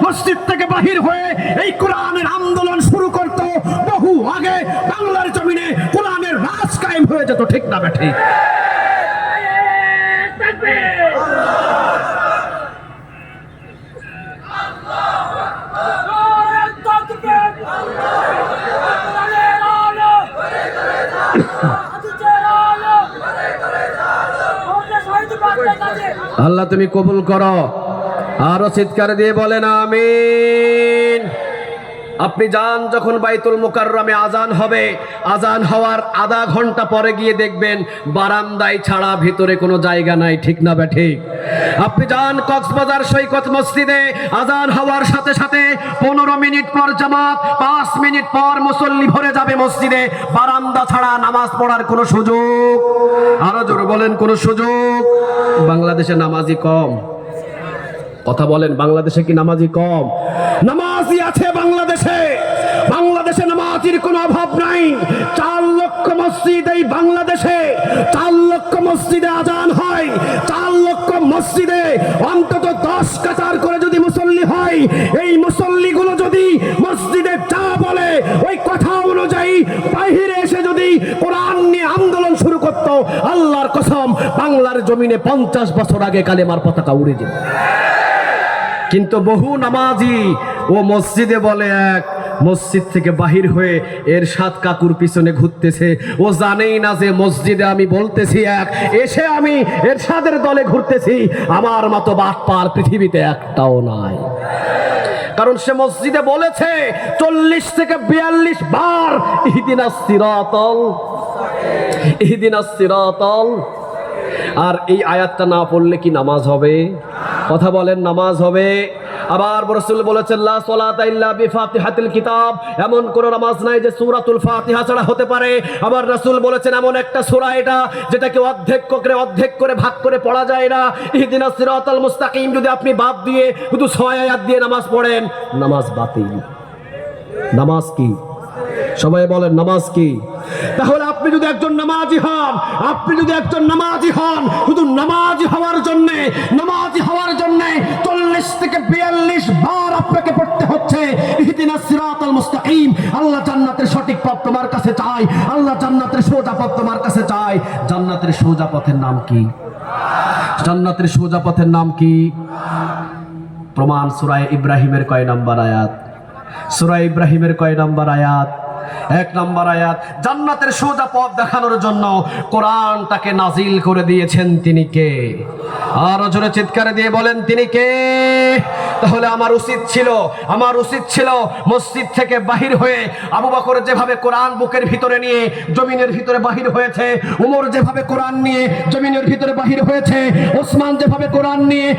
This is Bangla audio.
মসজিদ থেকে বাহির হয়ে এই কোরআনের আন্দোলন শুরু করত, বহু আগে বাংলার জমিনে কোরআনের রাজ কায়েম হয়ে যেত। ঠিক না বেঠিক? আল্লাহ তুমি কবুল করো। আরো চিৎকার দিয়ে বলেন আমিন। আপনি যান যখন বাইতুল মুকাররমে আজান হবে, আজান হওয়ার আধা ঘন্টা পরে গিয়ে দেখবেন বারান্দায় ছাড়া ভিতরে কোনো জায়গা নাই। ঠিক না ঠিক? আপনি যান কক্সবাজার সৈকত মসজিদে, আজান হওয়ার সাথে সাথে 15 মিনিট পর জামাত, 5 মিনিট পর মুসল্লি ভরে যাবে মসজিদে, বারান্দা ছাড়া নামাজ পড়ার কোনো সুযোগ, আরো জোরে বলেন, কোনো সুযোগ। বাংলাদেশে নামাজি কম। কথা বলেন, বাংলাদেশে কি নামাজি কম? নামাজি আছে বাংলাদেশে। বাংলাদেশে নামাজির কোনো অভাব নাই। 4 লক্ষ মসজিদ এই বাংলাদেশে, 4 লক্ষ মসজিদে আজান হয়। 4 লক্ষ মসজিদে অন্তত 10 কাতার করে যদি মুসল্লি হয়, এই মুসল্লিগুলো যদি মসজিদে যা বলে ওই কথা অনুযায়ী বাহিরে এসে যদি কোরআন নিয়ে আন্দোলন শুরু করত, আল্লাহর কসম বাংলার জমিনে 50 বছর আগে কালেমার পতাকা উড়ে যেত। কিন্তু বহু নামাজি ও মসজিদে বলে এক, মসজিদ থেকে বাহির হয়ে এরশাদ কাকুর পিছনে ঘুরতেছে। ও জানেই না যে মসজিদে আমি বলতেছি এক, এসে আমি এরশাদের দলে ঘুরতেছি। আমার মতো বাটপার পৃথিবীতে একটাও নাই। কারণ সে মসজিদে বলেছে 40 থেকে 42 বার ইহদিনাস সিরাতাল, ইহদিনাস সিরাতাল। আর এই আয়াতটা না পড়লে কি নামাজ হবে? কথা বলেন, নামাজ হবে? আবার রাসূল বলেছেন লা সালাতা ইল্লা বিফাতিহাতিল কিতাব, এমন কোন নামাজ নাই যে সূরাতুল ফাতিহা ছাড়া হতে পারে। আবার রাসূল বলেছেন এমন একটা সূরা এটা যেটাকে অর্ধেক করে ভাগ করে পড়া যায় না। ইহদিনাস সিরাতাল মুস্তাকিম যদি আপনি বাদ দিয়ে শুধু 6 আয়াত দিয়ে নামাজ পড়েন, নামাজ বাতিল। নামাজ কি? সবাই বলেন, নামাজ কি? তাহলে আপনি যদি একজন নামাজি হন, শুধু নামাজি হওয়ার জন্য 40 থেকে 42 বার আপনাকে পড়তে হচ্ছে ইহদিনাস সিরাতাল মুস্তাকিম। আল্লাহ জান্নাতের সঠিক পথ তোমার কাছে চাই, আল্লাহ জান্নাতের সোজা পথ তোমার কাছে চাই। জান্নাতের সোজা পথের নাম কি? জান্নাতের সোজা পথের নাম কি? প্রমাণ সূরা ইব্রাহিমের কয় নাম্বার আয়াত? সূরা ইব্রাহিমের কয় নাম্বার আয়াত? 1 নম্বর আয়াত। জান্নাতের সোজা পথ দেখানোর জন্য কোরআনটাকে নাজিল করে দিয়েছেন তিনি কে? আরো জোরে চিৎকারে দিয়ে বলেন, তিনি কে? তাহলে আমার উচিত ছিল মসজিদ থেকে বাহির হয়ে আবু বকর যেভাবে কোরআন বুকের ভিতরে নিয়ে জমিনের ভিতরে বাহির হয়েছে, উমর যেভাবে কোরআন নিয়ে জমিনের ভিতরে বাহির হয়েছে, ওসমান যেভাবে কোরআন নিয়ে